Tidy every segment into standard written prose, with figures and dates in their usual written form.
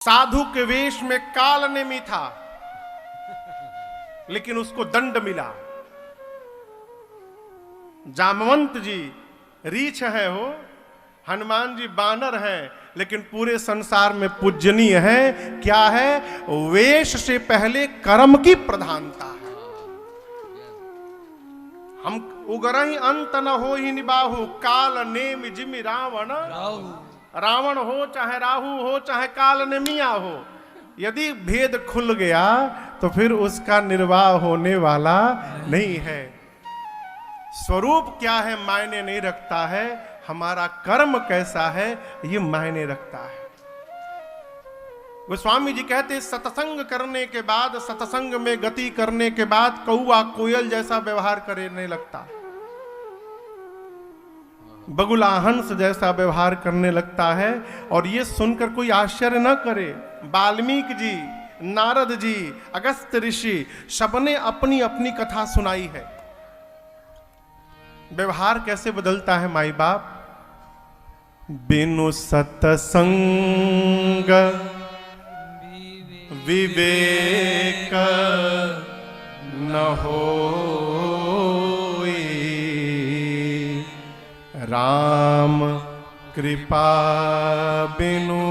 साधु के वेश में काल नेमी था, लेकिन उसको दंड मिला। जामवंत जी रीछ है हो, हनुमान जी बानर हैं, लेकिन पूरे संसार में पूजनीय है। क्या है? वेश से पहले कर्म की प्रधानता है। हम उगरहि अंत न हो ही निबाहु, काल नेम जिमि रावण। रावण हो चाहे राहु हो चाहे काल नेमिया हो, यदि भेद खुल गया तो फिर उसका निर्वाह होने वाला नहीं है। स्वरूप क्या है मायने नहीं रखता है, हमारा कर्म कैसा है ये मायने रखता है। गोस्वामी जी कहते सत्संग करने के बाद, सत्संग में गति करने के बाद कौआ कोयल जैसा व्यवहार करने लगता, बगुला हंस जैसा व्यवहार करने लगता है। और ये सुनकर कोई आश्चर्य न करे, वाल्मीकि जी, नारद जी, अगस्त्य ऋषि सबने अपनी अपनी कथा सुनाई है। व्यवहार कैसे बदलता है माई बाप। बिनु सत्संग विवेक न होई, राम कृपा बिनु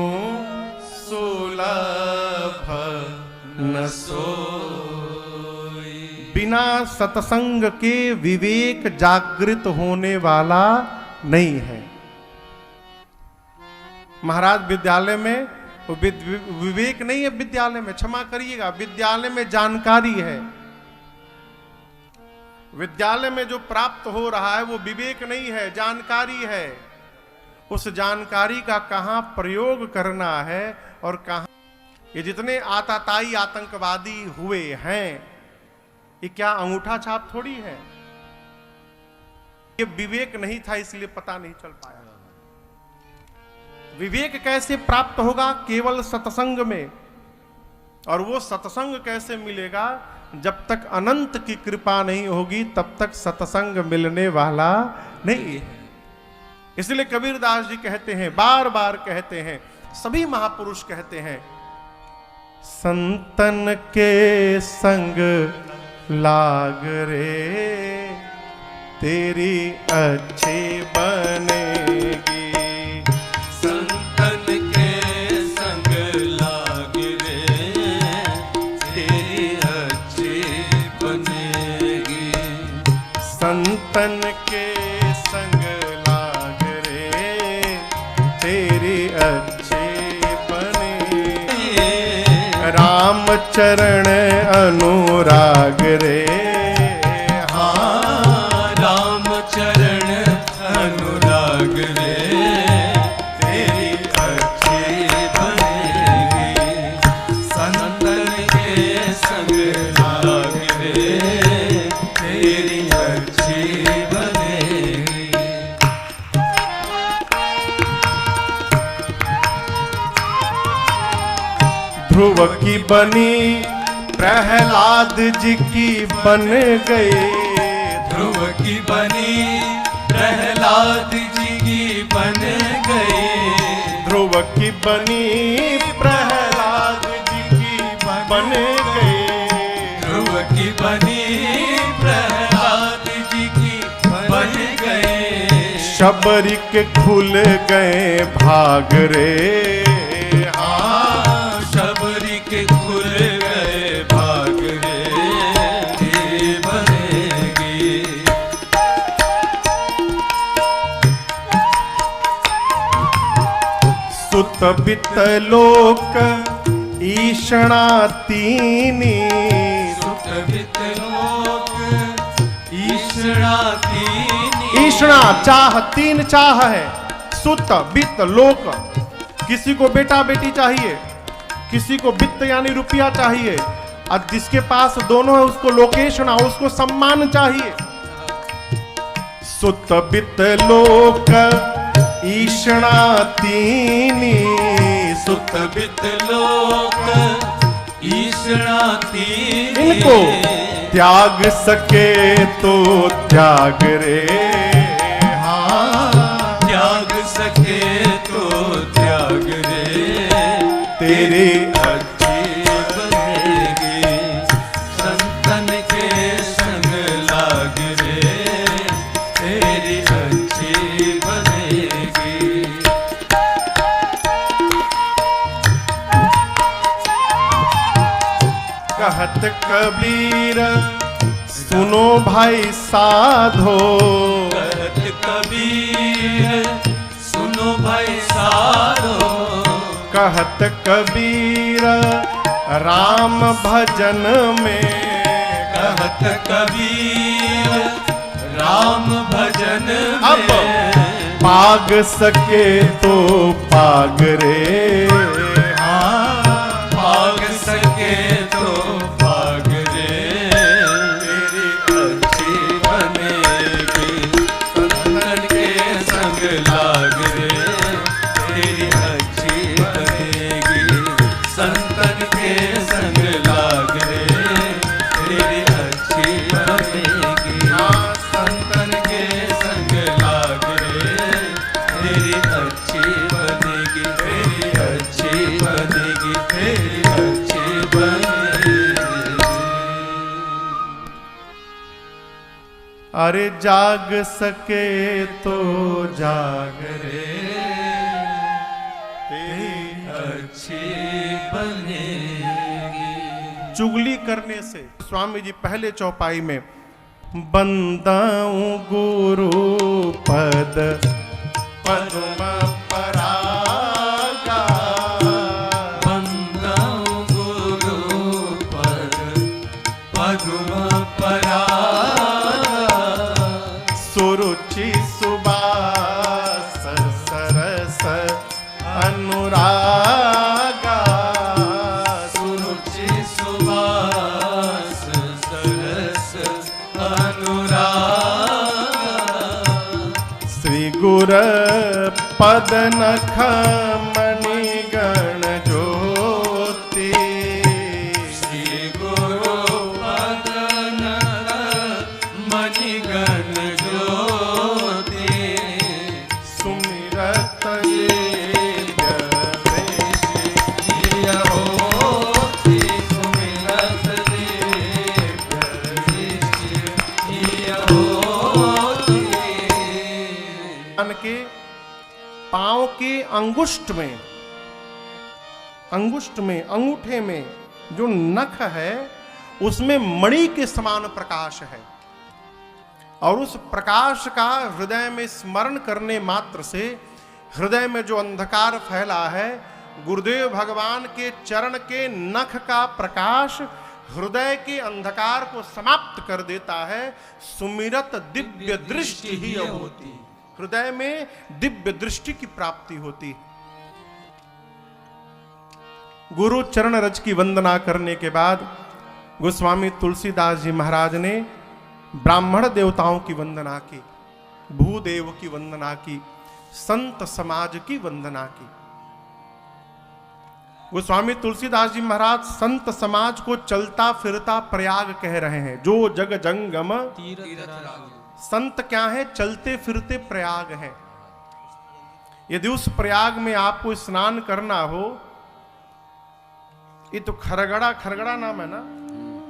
सुलभ न सोई। बिना सत्संग के विवेक जागृत होने वाला नहीं है। महाराज विद्यालय में विवेक नहीं है, विद्यालय में, क्षमा करिएगा, विद्यालय में जानकारी है। विद्यालय में जो प्राप्त हो रहा है वो विवेक नहीं है, जानकारी है। उस जानकारी का कहां प्रयोग करना है और कहां। ये जितने आताताई आतंकवादी हुए हैं, ये क्या अंगूठा छाप थोड़ी है। ये विवेक नहीं था, इसलिए पता नहीं चल पाया। विवेक कैसे प्राप्त होगा? केवल सत्संग में। और वो सत्संग कैसे मिलेगा? जब तक अनंत की कृपा नहीं होगी तब तक सत्संग मिलने वाला नहीं है। इसलिए कबीरदास जी कहते हैं, बार बार कहते हैं, सभी महापुरुष कहते हैं, संतन के संग लाग रे तेरी अच्छी बनेगी। संतन के संग लाग रे तेरी अच्छी बनेगी। संतन के संग लाग रे तेरी अच्छी बनेगी। राम चरण अनुराग रे, हाँ राम चरण अनुराग रे तेरी अच्छी बनेगी। संतन के संग लाग रे तेरी अच्छी बनेगी। ध्रुव की बनी प्रहलाद जी की बन गए। ध्रुव की बनी प्रहलाद जी की बन गए। ध्रुव की बनी प्रहलाद जी की बन गए। ध्रुव की बनी प्रहलाद जी की बन गए। शबरी के खुल गए भाग रे, हाँ शबरी के खुल गए भाग रे ये बनेगी। सुत बित लोक ईषणा तीनी। सुत बित लोक ईषणा तीनी। ईषणा चाह, तीन चाह है। सुत बित लोक, किसी को बेटा बेटी चाहिए, किसी को वित्त यानी रुपया चाहिए, और जिसके पास दोनों है उसको लोकेशना, उसको सम्मान चाहिए। सुत बित लोक ईषणा तीनी। सुत बित लोक ईषणा तीनी। इनको त्याग सके तो त्याग रे, हाँ त्याग सके तो त्याग रे तेरी अच्छी बनेगी, संतन के संग लाग रे, तेरी अच्छी बनेगी। कहत कबीर सुनो भाई साधो, कहत कबीर सुनो भाई साधो, कहत कबीर राम भजन में, कहत कबीर राम भजन अब में, पाग सके तो पाग रे, हाँ पाग सके तो पाग रे, तेरी अच्छी बनेगी, संतन के संग लाग रे, तेरी अच्छी बनेगी, संतन के संग लाग रे, तेरी अच्छी बनेगी, हाँ संतन के संग लाग रे, तेरी अच्छी बनेगी, तेरी अच्छी बनेगी, तेरी अच्छी बनेगी। अरे जाग सके तो जाग रे, तेरी अच्छी बनेगी। चुगली करने से स्वामी जी पहले चौपाई में बंदाऊं गुरु पद पद्म परागा, बंदाऊं गुरु पद पद्म परागा, सुरुचि सुबास सरस अनुरागा, सुरुचि सुवास सरस अनुरागा, श्री गुर पद नख मणि गण ज्योति, श्री गुरु पद नख मणिगण ज्योति, सुमिरत दिव्य देशी, दिया होती सुमिरत दिव्य दृष्टि, दिया होती। मन के पांव के अंगुष्ठ में अंगूठे में जो नख है उसमें मणि के समान प्रकाश है, और उस प्रकाश का हृदय में स्मरण करने मात्र से हृदय में जो अंधकार फैला है, गुरुदेव भगवान के चरण के नख का प्रकाश हृदय के अंधकार को समाप्त कर देता है। सुमिरत दिव्य दृष्टि ही होती, हृदय में दिव्य दृष्टि की प्राप्ति होती। गुरु चरण रज की वंदना करने के बाद गोस्वामी तुलसीदास जी महाराज ने ब्राह्मण देवताओं की वंदना की, भूदेव की वंदना की, संत समाज की वंदना की। गोस्वामी तुलसीदास जी महाराज संत समाज को चलता फिरता प्रयाग कह रहे हैं। जो जग जंगम संत क्या है? चलते फिरते प्रयाग है। यदि उस प्रयाग में आपको स्नान करना हो, ये तो खरगड़ा नाम है ना,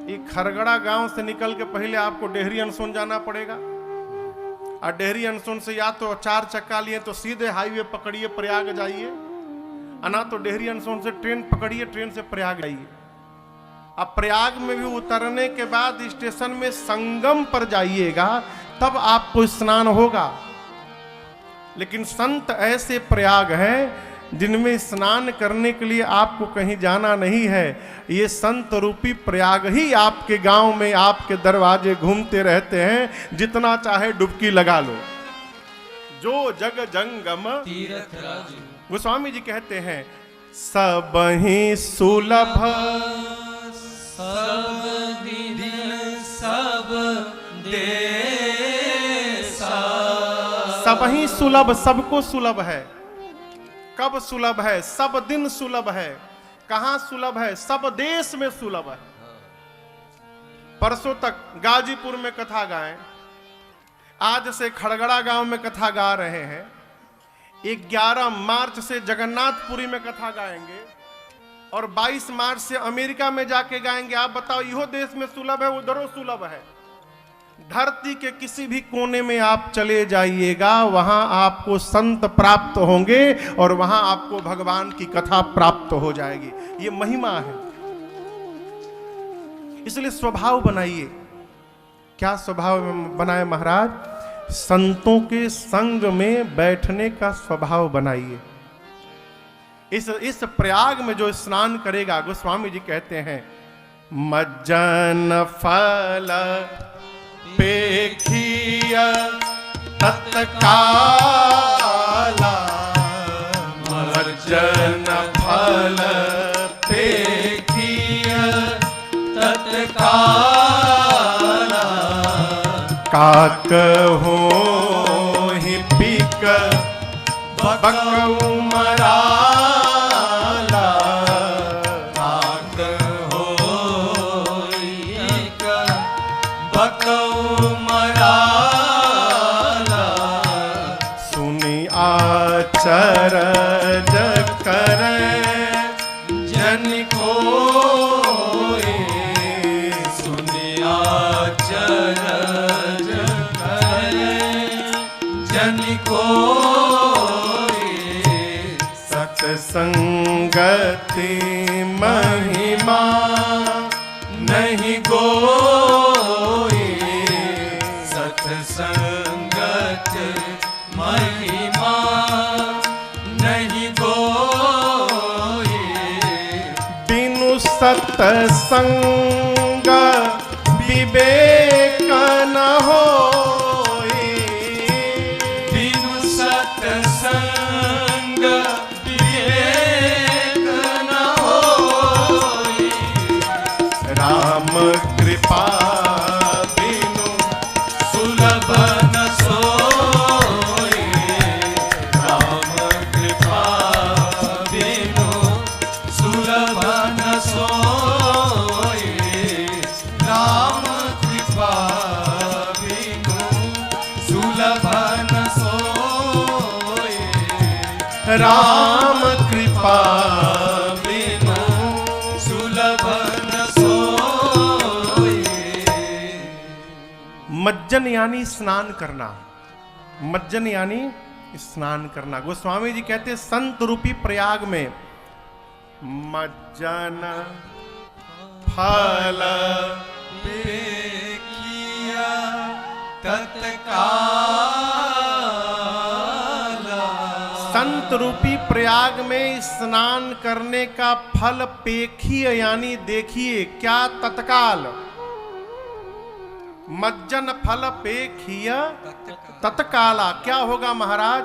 ये खरगड़ा गांव से निकल के पहले आपको डेहरी अनसोन जाना पड़ेगा, और डेहरी अनसोन से या तो 4 चक्का लिए तो सीधे हाईवे पकड़िए प्रयाग जाइए, ना तो डेहरी अनसोन से ट्रेन पकड़िए, ट्रेन से प्रयाग जाइए। अब प्रयाग में भी उतरने के बाद स्टेशन में संगम पर जाइएगा, तब आपको स्नान होगा। लेकिन संत ऐसे प्रयाग हैं जिनमें स्नान करने के लिए आपको कहीं जाना नहीं है। ये संत रूपी प्रयाग ही आपके गांव में आपके दरवाजे घूमते रहते हैं, जितना चाहे डुबकी लगा लो। जो जग जंगम तीर्थराज गोस्वामी जी कहते हैं, सब ही सुलभ सब दिन सब देसा, सब ही सुलभ, सबको सुलभ है। कब सुलभ है? सब दिन सुलभ है। कहां सुलभ है? सब देश में सुलभ है। परसों तक गाजीपुर में कथा गाएं, आज से खड़गड़ा गांव में कथा गा रहे हैं, 11 मार्च से जगन्नाथपुरी में कथा गाएंगे, और 22 मार्च से अमेरिका में जाके गाएंगे। आप बताओ, इहो देश में सुलभ है, उधरों सुलभ है। धरती के किसी भी कोने में आप चले जाइएगा, वहां आपको संत प्राप्त होंगे और वहां आपको भगवान की कथा प्राप्त हो जाएगी। ये महिमा है। इसलिए स्वभाव बनाइए। क्या स्वभाव बनाए महाराज? संतों के संग में बैठने का स्वभाव बनाइए। इस प्रयाग में जो स्नान करेगा, गोस्वामी जी कहते हैं, मज्जन फल पेखिय तत्काला, मज्जन फल पेखिय तत्काला, काक हो ही पिक बकऊ मराला, काक होई बकऊ मराला, सुनी आचरज करे जन कोई, सुनिया चरज करे जन कोई, सत्संगति महिमा नहीं गोई, सत्संगत महिमा नहीं गोई, बिनु सत्संग विवेक न होई, बिनु सत्संग विवेक न होई, राम कृपा बिनु सुलभ न सोई, राम कृपा बिनु सुलभ न सोई, राम कृपा बिनु सुलभ न सोई, राम कृपा बिनु सुलभ न सोई। मज्जन यानी स्नान करना। मज्जन यानी स्नान करना। गोस्वामी जी कहते हैं, संत रूपी प्रयाग में मज्जन फल पेखिया तत्काला, संत रूपी प्रयाग में स्नान करने का फल पेखिय यानी देखिए। क्या? तत्काल। मज्जन फल पेखिय तत्काला। क्या होगा महाराज?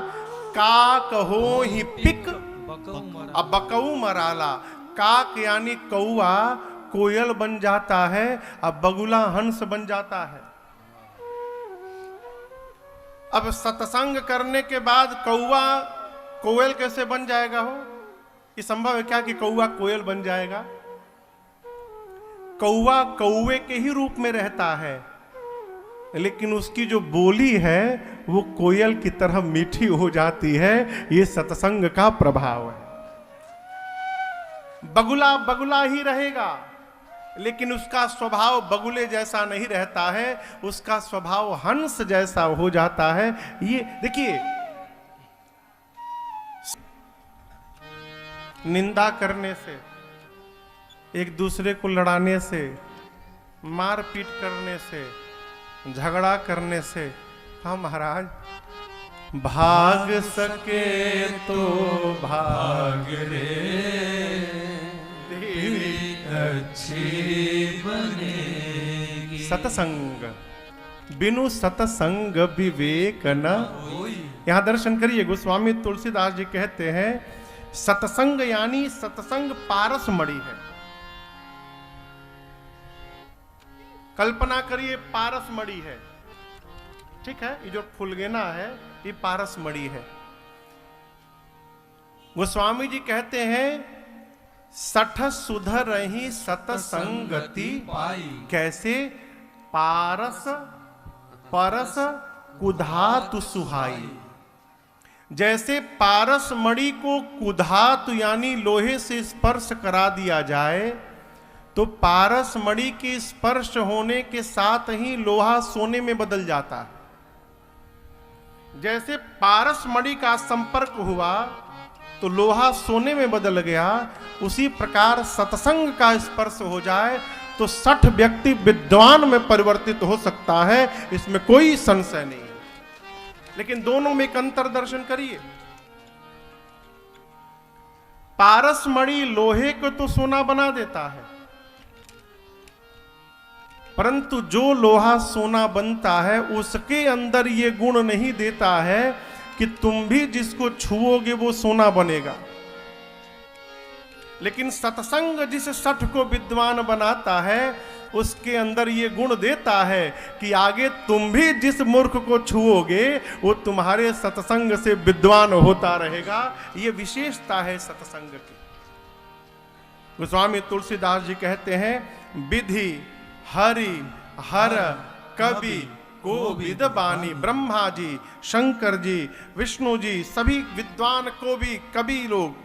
काक हो ही पिक अब बकऊ मराला। काक यानी कौआ कोयल बन जाता है, अब बगुला हंस बन जाता है। अब सत्संग करने के बाद कौआ कोयल कैसे बन जाएगा? हो ये संभव है क्या कि कौआ कोयल बन जाएगा? कौआ कौवे के ही रूप में रहता है, लेकिन उसकी जो बोली है वो कोयल की तरह मीठी हो जाती है। ये सत्संग का प्रभाव है। बगुला बगुला ही रहेगा, लेकिन उसका स्वभाव बगुले जैसा नहीं रहता है, उसका स्वभाव हंस जैसा हो जाता है। ये देखिए, निंदा करने से, एक दूसरे को लड़ाने से, मारपीट करने से, झगड़ा करने से, हाँ महाराज, भाग सके तो भाग रे तेरी अच्छी बनेगी। सत्संग, बिनु सत्संग विवेक न होई। यहां दर्शन करिए। गोस्वामी तुलसीदास जी कहते हैं, सत्संग यानी सत्संग पारस मणि है। कल्पना करिए पारस मणि है, ठीक है? ये जो फुलगेना है ये पारस मणि है। गोस्वामी जी कहते हैं, सठ सुधर रही सतसंगति पाई। कैसे? पारस परस कुधातु सुहाई। जैसे पारस मणि को कुधातु यानी लोहे से स्पर्श करा दिया जाए तो पारस मणि के स्पर्श होने के साथ ही लोहा सोने में बदल जाता है। जैसे पारस मणि का संपर्क हुआ तो लोहा सोने में बदल गया, उसी प्रकार सत्संग का स्पर्श हो जाए तो 60 व्यक्ति विद्वान में परिवर्तित हो सकता है, इसमें कोई संशय नहीं है। लेकिन दोनों में एक अंतर दर्शन करिए। पारस मणि लोहे को तो सोना बना देता है, परंतु जो लोहा सोना बनता है उसके अंदर ये गुण नहीं देता है कि तुम भी जिसको छुओगे वो सोना बनेगा। लेकिन सत्संग जिस 60 को विद्वान बनाता है उसके अंदर ये गुण देता है कि आगे तुम भी जिस मूर्ख को छुओगे वो तुम्हारे सत्संग से विद्वान होता रहेगा। ये विशेषता है सत्संग की। गोस्वामी तुलसीदास जी कहते हैं, विधि हरि हर कवि कोविद बानी। ब्रह्मा जी, शंकर जी, विष्णु जी, सभी विद्वान को भी कवि लोग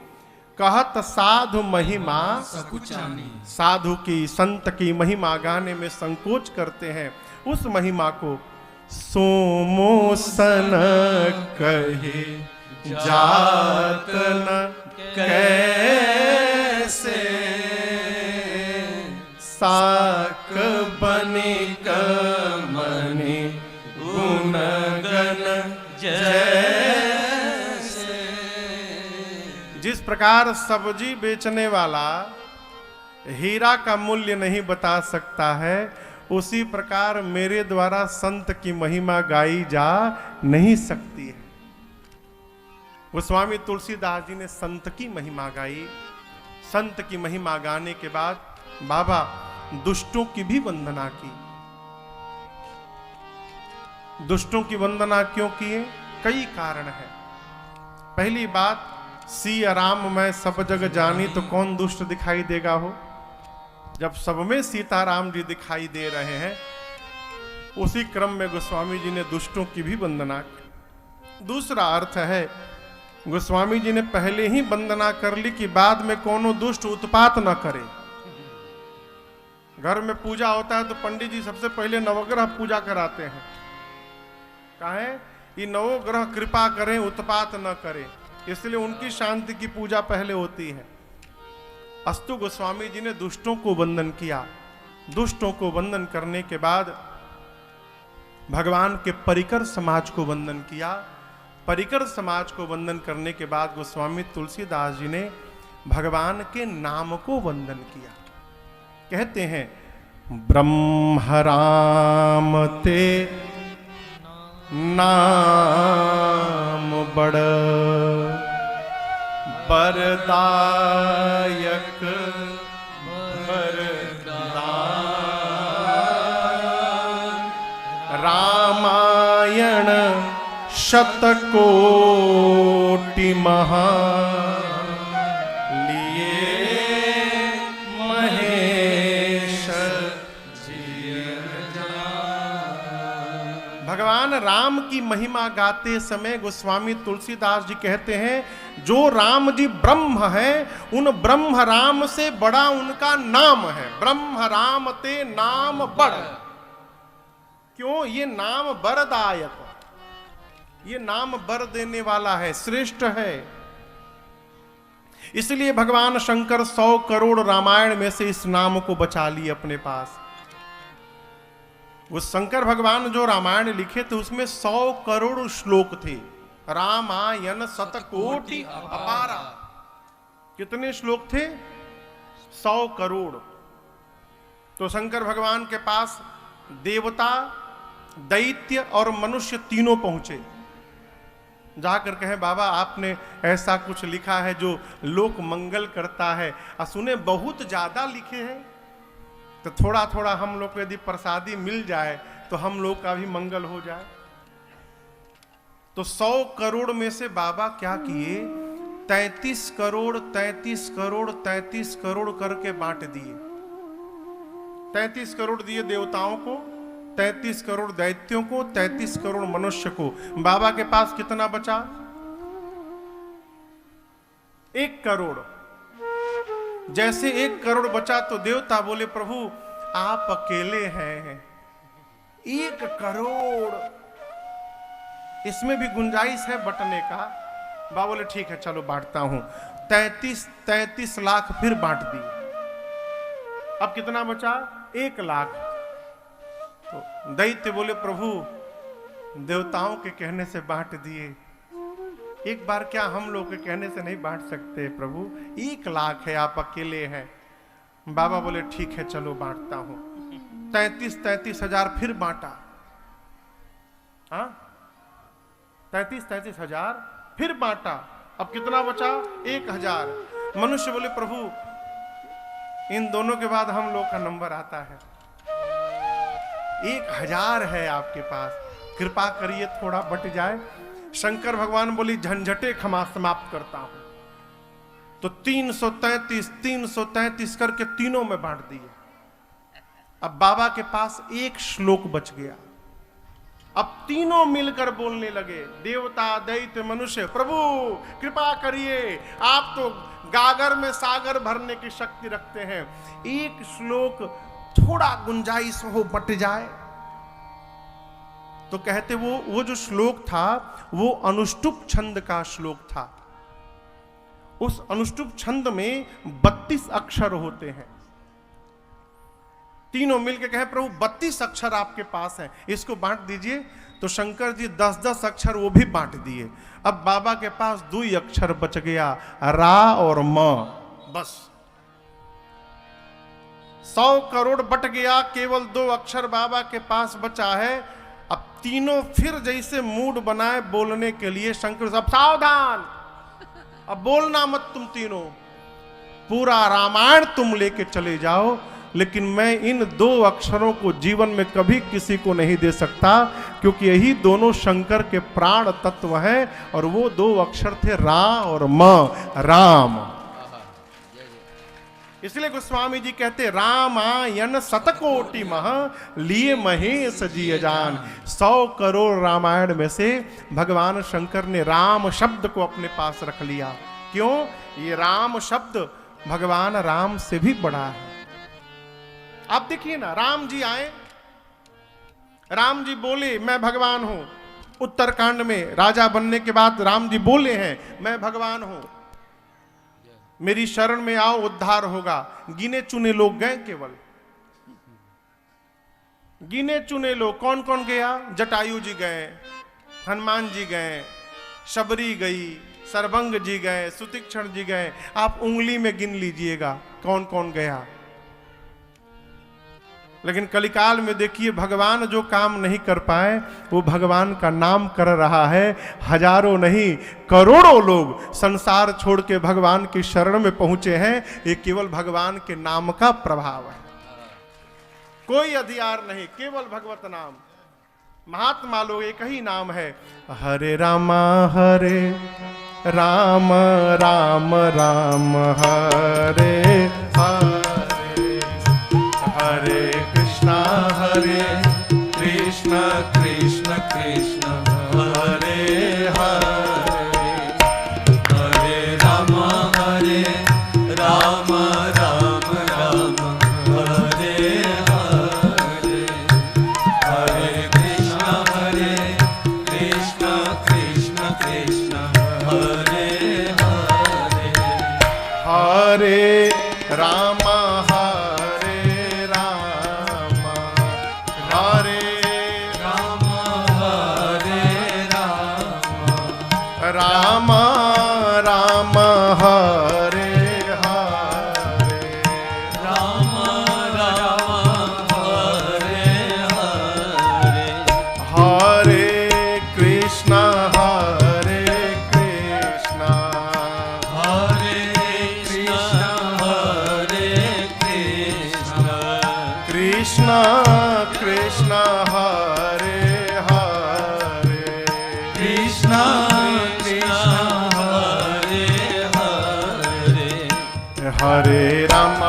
कहत साधु महिमा सकुचानी। साधु की संत की महिमा गाने में संकोच करते हैं। उस महिमा को सोमो सन कहे जात न कैसे, साक बनिक मणि गुणगन जैसे। जिस प्रकार सब्जी बेचने वाला हीरा का मूल्य नहीं बता सकता है, उसी प्रकार मेरे द्वारा संत की महिमा गाई जा नहीं सकती है। गोस्वामी तुलसीदास जी ने संत की महिमा गाई। संत की महिमा गाने के बाद बाबा दुष्टों की भी वंदना की। दुष्टों की वंदना क्यों किए? कई कारण है। पहली बात, सिया राम मैं सब जग जानी, तो कौन दुष्ट दिखाई देगा हो? जब सब में सीताराम जी दिखाई दे रहे हैं, उसी क्रम में गोस्वामी जी ने दुष्टों की भी वंदना की। दूसरा अर्थ है, गोस्वामी जी ने पहले ही वंदना कर ली कि बाद में कोनो दुष्ट उत्पात न करे। घर में पूजा होता है तो पंडित जी सबसे पहले नवग्रह पूजा कराते हैं। काहे? ये नवग्रह कृपा करें, उत्पात न करें, इसलिए उनकी शांति की पूजा पहले होती है। अस्तु गोस्वामी जी ने दुष्टों को वंदन किया। दुष्टों को वंदन करने के बाद भगवान के परिकर समाज को वंदन किया। परिकर समाज को वंदन करने के बाद गोस्वामी तुलसीदास जी ने भगवान के नाम को वंदन किया। कहते हैं, ब्रह्म राम ते नाम बड़ बरदायक बरदान। रामायण शतकोटि महा भगवान राम की महिमा गाते समय गोस्वामी तुलसीदास जी कहते हैं, जो राम जी ब्रह्म है, उन ब्रह्म राम से बड़ा उनका नाम है। ब्रह्म राम ते नाम बड़। क्यों? ये नाम बरदायक, ये नाम बर देने वाला है, श्रेष्ठ है। इसलिए भगवान शंकर 100 करोड़ रामायण में से इस नाम को बचा लिए अपने पास। वो शंकर भगवान जो रामायण लिखे थे उसमें 100 करोड़ श्लोक थे। रामायण शतकोटि अपारा। कितने श्लोक थे? 100 करोड़। तो शंकर भगवान के पास देवता, दैत्य और मनुष्य तीनों पहुंचे। जाकर कहे, बाबा आपने ऐसा कुछ लिखा है जो लोक मंगल करता है। सुने बहुत ज्यादा लिखे हैं, तो थोड़ा थोड़ा हम लोग को यदि प्रसादी मिल जाए तो हम लोग का भी मंगल हो जाए। तो 100 करोड़ में से बाबा क्या किए? 33 करोड़ 33 करोड़ 33 करोड़ करके बांट दिए। 33 करोड़ दिए देवताओं को, 33 करोड़ दैत्यों को, 33 करोड़ मनुष्य को। बाबा के पास कितना बचा? 1 करोड़। जैसे 1 करोड़ बचा तो देवता बोले प्रभु आप अकेले हैं, 1 करोड़, इसमें भी गुंजाइश है बंटने का। बाबा बोले ठीक है चलो बांटता हूं। 33 लाख फिर बांट दिए। अब कितना बचा? 1 लाख। तो दैत्य बोले प्रभु देवताओं के कहने से बांट दिए, एक बार क्या हम लोग के कहने से नहीं बांट सकते प्रभु? 1 लाख है, आप अकेले हैं। बाबा बोले ठीक है चलो बांटता हूं। 33 हजार फिर बांटा। हाँ 33 हजार फिर बांटा। अब कितना बचा? 1000। मनुष्य बोले प्रभु इन दोनों के बाद हम लोग का नंबर आता है, 1000 है आपके पास, कृपा करिए थोड़ा बट जाए। शंकर भगवान बोली झंझटे क्षमा समाप्त करता हूं। तो 333 करके तीनों में बांट दिए। अब बाबा के पास 1 श्लोक बच गया। अब तीनों मिलकर बोलने लगे, देवता दैत्य मनुष्य, प्रभु कृपा करिए, आप तो गागर में सागर भरने की शक्ति रखते हैं, 1 श्लोक थोड़ा गुंजाइश हो बट जाए। तो कहते वो जो श्लोक था वो अनुष्टुप छंद का श्लोक था। उस अनुष्टुप छंद में 32 अक्षर होते हैं। तीनों मिलकर कहे प्रभु 32 अक्षर आपके पास हैं, इसको बांट दीजिए। तो शंकर जी 10-10 अक्षर वो भी बांट दिए। अब बाबा के पास 2 अक्षर बच गया, रा और म, बस 100 करोड़ बट गया, केवल 2 अक्षर बाबा के पास बचा है। अब तीनों फिर जैसे मूड बनाए बोलने के लिए। शंकर साहब सावधान, अब बोलना मत तुम तीनों, पूरा रामायण तुम लेके चले जाओ, लेकिन मैं इन 2 अक्षरों को जीवन में कभी किसी को नहीं दे सकता, क्योंकि यही दोनों शंकर के प्राण तत्व हैं। और वो 2 अक्षर थे रा और म, राम। इसलिए गोस्वामी जी कहते रामायण शतकोटि मह लिए महेश जी जान। 100 करोड़ रामायण में से भगवान शंकर ने राम शब्द को अपने पास रख लिया। क्यों? ये राम शब्द भगवान राम से भी बड़ा है। आप देखिए ना, राम जी आए, राम जी बोले मैं भगवान हूं। उत्तरकांड में राजा बनने के बाद राम जी बोले हैं मैं भगवान हूं, मेरी शरण में आओ उद्धार होगा। गिने चुने लोग गए, केवल गिने चुने लोग। कौन कौन गया? जटायु जी गए, हनुमान जी गए, शबरी गई, सरभंग जी गए, सुतीक्षण जी गए। आप उंगली में गिन लीजिएगा कौन कौन गया। लेकिन कलिकाल में देखिए भगवान जो काम नहीं कर पाए वो भगवान का नाम कर रहा है। हजारों नहीं करोड़ों लोग संसार छोड़ के भगवान की शरण में पहुंचे हैं। ये केवल भगवान के नाम का प्रभाव है, कोई अधिकार नहीं, केवल भगवत नाम। महात्मा लोग एक ही नाम है, हरे रामा राम राम राम हरे हरे, हरे कृष्णा कृष्ण कृष्ण हरे हरे, हरे राम राम राम हरे हरे, हरे कृष्ण कृष्ण कृष्ण हरे हरे, हरे राम राम राम हरे हरे, राम राम हरे हरे, हरे कृष्ण कृष्ण हरे कृष्ण कृष्ण कृष्ण हरे हरे, कृष्ण हरे राम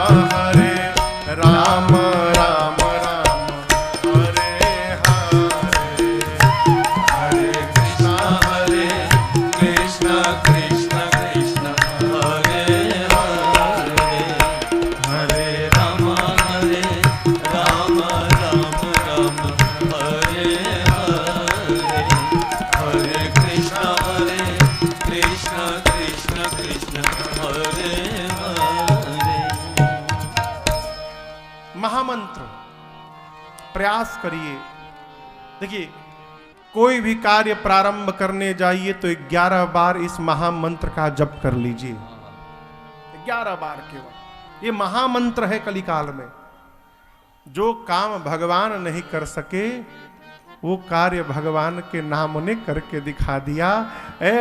राम राम हरे हरे, हरे कृष्ण कृष्ण कृष्ण कृष्ण हरे महामंत्र प्रयास करिए। देखिए, कोई भी कार्य प्रारंभ करने जाइए तो 11 बार इस महामंत्र का जप कर लीजिए। 11 बार केवल। ये महामंत्र है कलिकाल में। जो काम भगवान नहीं कर सके वो कार्य भगवान के नाम ने करके दिखा दिया।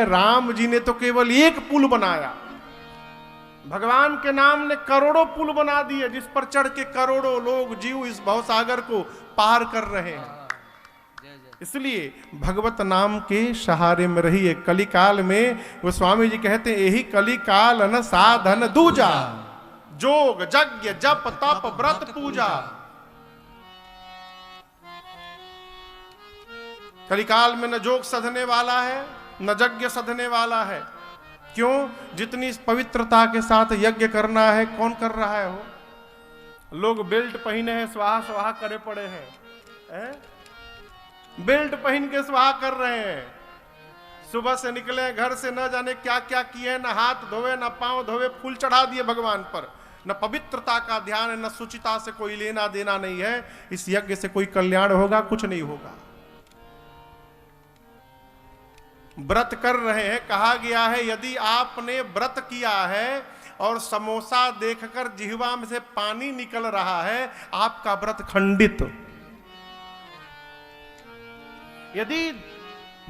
राम जी ने तो केवल एक पुल बनाया, भगवान के नाम ने करोड़ों पुल बना दिए, जिस पर चढ़ के करोड़ों लोग जीव इस भवसागर को पार कर रहे हैं। इसलिए भगवत नाम के सहारे में रहिए। कलिकाल में वो स्वामी जी कहते हैं, यही कलिकाल न साधन दूजा, जोग यज्ञ जप तप व्रत पूजा। कलिकाल में न जोग सधने वाला है न यज्ञ सधने वाला है। क्यों? जितनी पवित्रता के साथ यज्ञ करना है कौन कर रहा है? हो लोग बेल्ट पहने हैं, स्वाहा स्वाहा करे पड़े हैं, बेल्ट पहन के स्वाहा कर रहे हैं। सुबह से निकले घर से न जाने क्या क्या किए, न हाथ धोवे न पांव धोवे, फूल चढ़ा दिए भगवान पर। न पवित्रता का ध्यान है, न शुचिता से कोई लेना देना नहीं है। इस यज्ञ से कोई कल्याण होगा? कुछ नहीं होगा। व्रत कर रहे हैं, कहा गया है यदि आपने व्रत किया है और समोसा देखकर जिह्वा में से पानी निकल रहा है, आपका व्रत खंडित। यदि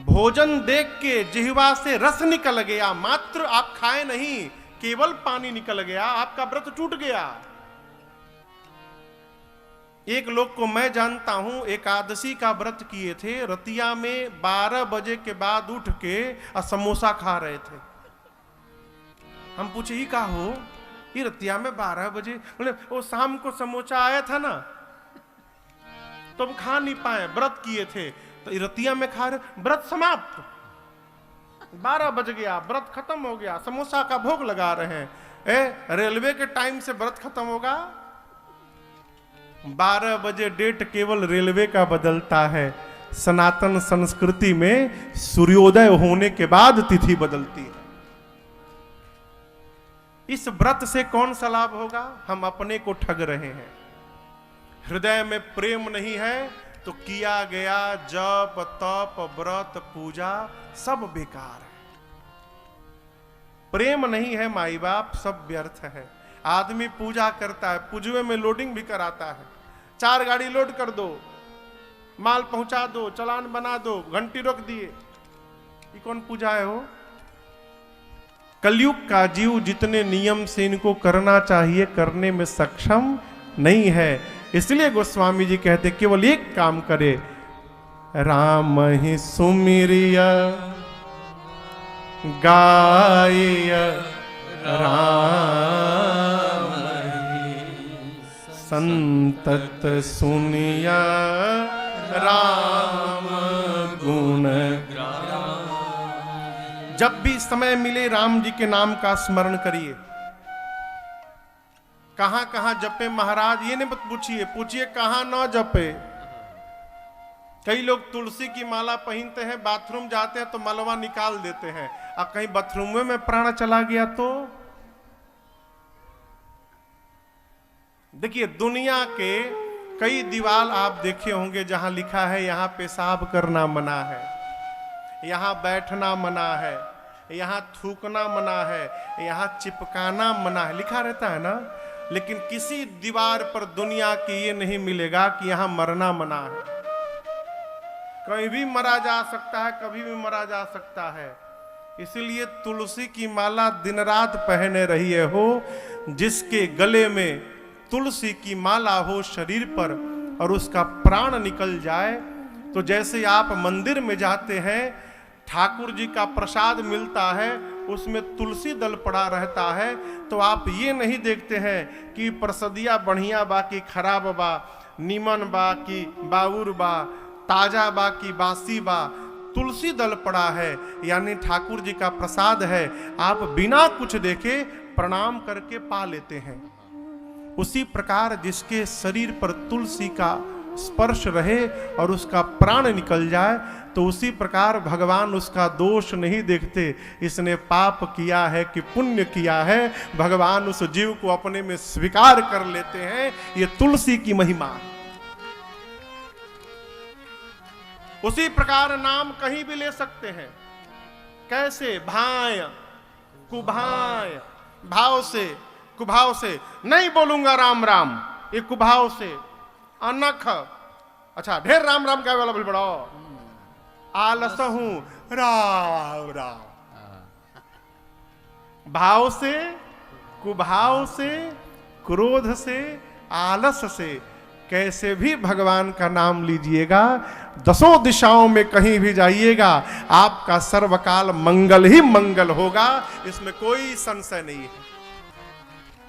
भोजन देख के जिह्वा से रस निकल गया, मात्र आप खाए नहीं, केवल पानी निकल गया, आपका व्रत टूट गया। एक लोग को मैं जानता हूं, एकादशी का व्रत किए थे, रतिया में 12 बजे के बाद उठ के समोसा खा रहे थे। हम पूछे ही का हो, ये रतिया में 12 बजे? बोले वो शाम को समोसा आया था ना, तो हम खा नहीं पाए, व्रत किए थे, तो रतिया में खा रहे। व्रत समाप्त, 12 बज गया, व्रत खत्म हो गया, समोसा का भोग लगा रहे हैं। रेलवे के टाइम से व्रत खत्म होगा? 12 बजे डेट केवल रेलवे का बदलता है। सनातन संस्कृति में सूर्योदय होने के बाद तिथि बदलती है। इस व्रत से कौन सा लाभ होगा? हम अपने को ठग रहे हैं। हृदय में प्रेम नहीं है तो किया गया जप तप व्रत पूजा सब बेकार है। प्रेम नहीं है माई बाप, सब व्यर्थ है। आदमी पूजा करता है, पूजवे में लोडिंग भी कराता है। 4 गाड़ी लोड कर दो, माल पहुंचा दो, चालान बना दो, घंटी रोक दिए, ये कौन पूजा है? हो कलयुग का जीव जितने नियम से इनको करना चाहिए करने में सक्षम नहीं है। इसलिए गोस्वामी जी कहते केवल एक काम करे, राम ही सुमिरिया गाय राम संतत सुनिया राम गुण। जब भी समय मिले राम जी के नाम का स्मरण करिए। कहां कहां जपे महाराज ये नहीं पूछिए, पूछिए कहां न जपे। कई लोग तुलसी की माला पहनते हैं, बाथरूम जाते हैं तो मलवा निकाल देते हैं, और कहीं बाथरूम में प्राण चला गया तो। देखिए दुनिया के कई दीवार आप देखे होंगे जहां लिखा है यहां पेशाब करना मना है, यहां बैठना मना है, यहां थूकना मना है, यहां चिपकाना मना है, लिखा रहता है ना। लेकिन किसी दीवार पर दुनिया की ये नहीं मिलेगा कि यहां मरना मना है। कहीं भी मरा जा सकता है, कभी भी मरा जा सकता है। इसलिए तुलसी की माला दिन रात पहने रहिए हो। जिसके गले में तुलसी की माला हो शरीर पर और उसका प्राण निकल जाए, तो जैसे आप मंदिर में जाते हैं, ठाकुर जी का प्रसाद मिलता है, उसमें तुलसी दल पड़ा रहता है, तो आप ये नहीं देखते हैं कि प्रसदिया बढ़िया बा कि खराब बा, नीमन बा कि बाउर बा, ताजा बा कि बासी बा। तुलसी दल पड़ा है यानी ठाकुर जी का प्रसाद है, आप बिना कुछ देखे प्रणाम करके पा लेते हैं। उसी प्रकार जिसके शरीर पर तुलसी का स्पर्श रहे और उसका प्राण निकल जाए, तो उसी प्रकार भगवान उसका दोष नहीं देखते। इसने पाप किया है कि पुण्य किया है, भगवान उस जीव को अपने में स्वीकार कर लेते हैं। ये तुलसी की महिमा। उसी प्रकार नाम कहीं भी ले सकते हैं। कैसे? भाय, कुभाय, भाव से, कुभाव से नहीं बोलूंगा राम राम, ये कुभाव से। अनख, अच्छा ढेर राम राम कहे वाला बड़ा आलस हूं, राम राम। भाव से, कुभाव से, क्रोध से, आलस से कैसे भी भगवान का नाम लीजिएगा, दसों दिशाओं में कहीं भी जाइएगा, आपका सर्वकाल मंगल ही मंगल होगा, इसमें कोई संशय नहीं है।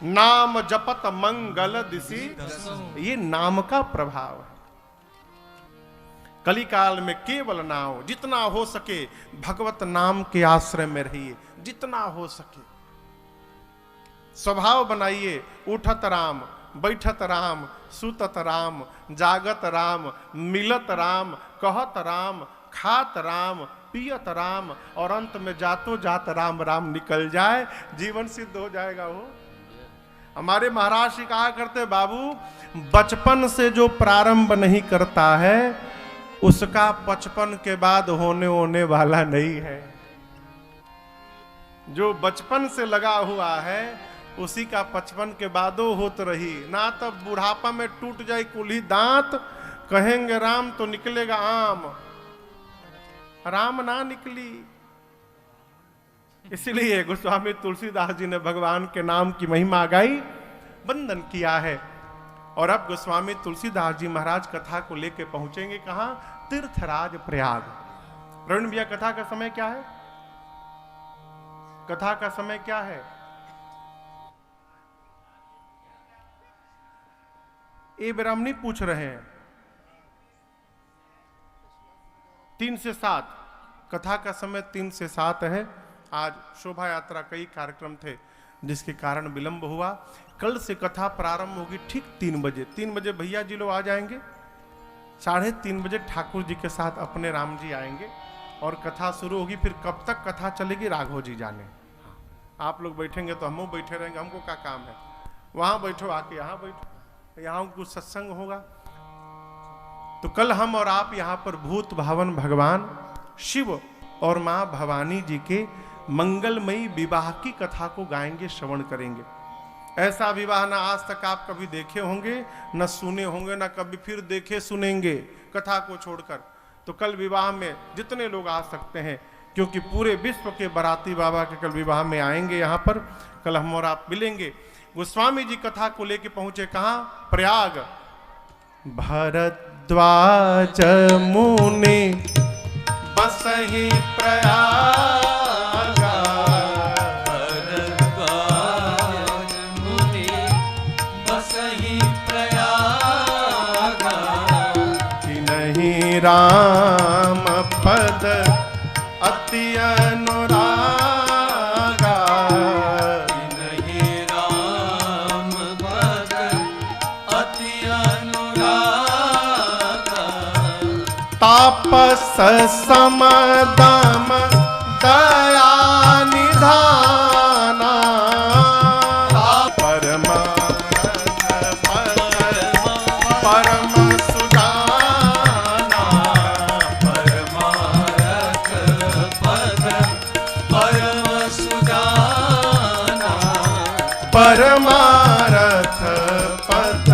नाम जपत मंगल दिशि, ये नाम का प्रभाव है। कलिकाल में केवल नाम, जितना हो सके भगवत नाम के आश्रय में रहिए, जितना हो सके। स्वभाव बनाइए, उठत राम, बैठत राम, सुतत राम, जागत राम, मिलत राम, कहत राम, खात राम, पियत राम, और अंत में जातो जात राम राम निकल जाए, जीवन सिद्ध हो जाएगा। वो हमारे महाराज जी कहा करते, बाबू बचपन से जो प्रारंभ नहीं करता है उसका 55 के बाद होने वाला नहीं है। जो बचपन से लगा हुआ है उसी का 55 के बादो होत रही। ना तब बुढ़ापा में टूट जाए कुल्ही दांत, कहेंगे राम तो निकलेगा आम, राम ना निकली। इसलिए गोस्वामी तुलसीदास जी ने भगवान के नाम की महिमा गाई, वंदन किया है। और अब गोस्वामी तुलसीदास जी महाराज कथा को लेकर पहुंचेंगे कहां? तीर्थराज प्रयाग। प्रवीण भैया, कथा का समय क्या है? कथा का समय क्या है? ये ब्राह्मणी पूछ रहे हैं। 3 से 7 कथा का समय 3 से 7 है। आज शोभा यात्रा कई कार्यक्रम थे जिसके कारण विलंब हुआ। कल से कथा प्रारंभ होगी ठीक 3 बजे। 3 बजे भैया जी लोग आ जाएंगे, 3:30 बजे ठाकुर जी के साथ अपने राम जी आएंगे और कथा शुरू होगी। फिर कब तक कथा चलेगी राघव जी जाने। आप लोग बैठेंगे तो हम बैठे रहेंगे, हमको क्या काम है? वहां बैठो, आके यहाँ बैठो, यहाँ कुछ सत्संग होगा। तो कल हम और आप यहाँ पर भूत भावन भगवान शिव और माँ भवानी जी के मंगलमयी विवाह की कथा को गाएंगे, श्रवण करेंगे। ऐसा विवाह ना आज तक आप कभी देखे होंगे, न सुने होंगे, न कभी फिर देखे सुनेंगे कथा को छोड़कर। तो कल विवाह में जितने लोग आ सकते हैं, क्योंकि पूरे विश्व के बाराती बाबा के कल विवाह में आएंगे यहाँ पर। कल हम और आप मिलेंगे। गोस्वामी जी कथा को लेके पहुंचे कहाँ? प्रयाग। भरद्वाज मुनि बसहि प्रयाग, भरद्वाज मुनि बसहि प्रयाग, तिन्हि राम पद अति अनुरागा, तिन्हि राम पद अति अनुरागा, तापस समदम दया निधाना, परम परम सुजाना, परमारथ पद परम सुजाना, परमारथ पद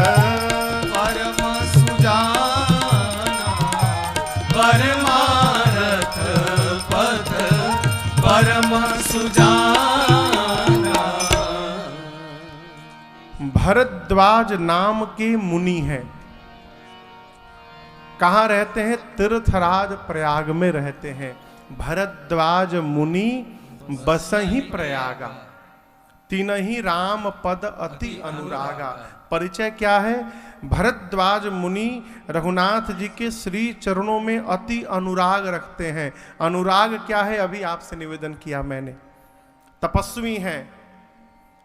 परम सुजाना, परमारथ पद परम सुजाना। भरद्वाज नाम के मुनि हैं। कहाँ रहते हैं? तीर्थराज प्रयाग में रहते हैं। भरद्वाज मुनि बसहि प्रयागा, तिन्हि राम पद अति अनुरागा। परिचय क्या है? भरद्वाज मुनि रघुनाथ जी के श्री चरणों में अति अनुराग रखते हैं। अनुराग क्या है? अभी आपसे निवेदन किया मैंने। तपस्वी हैं,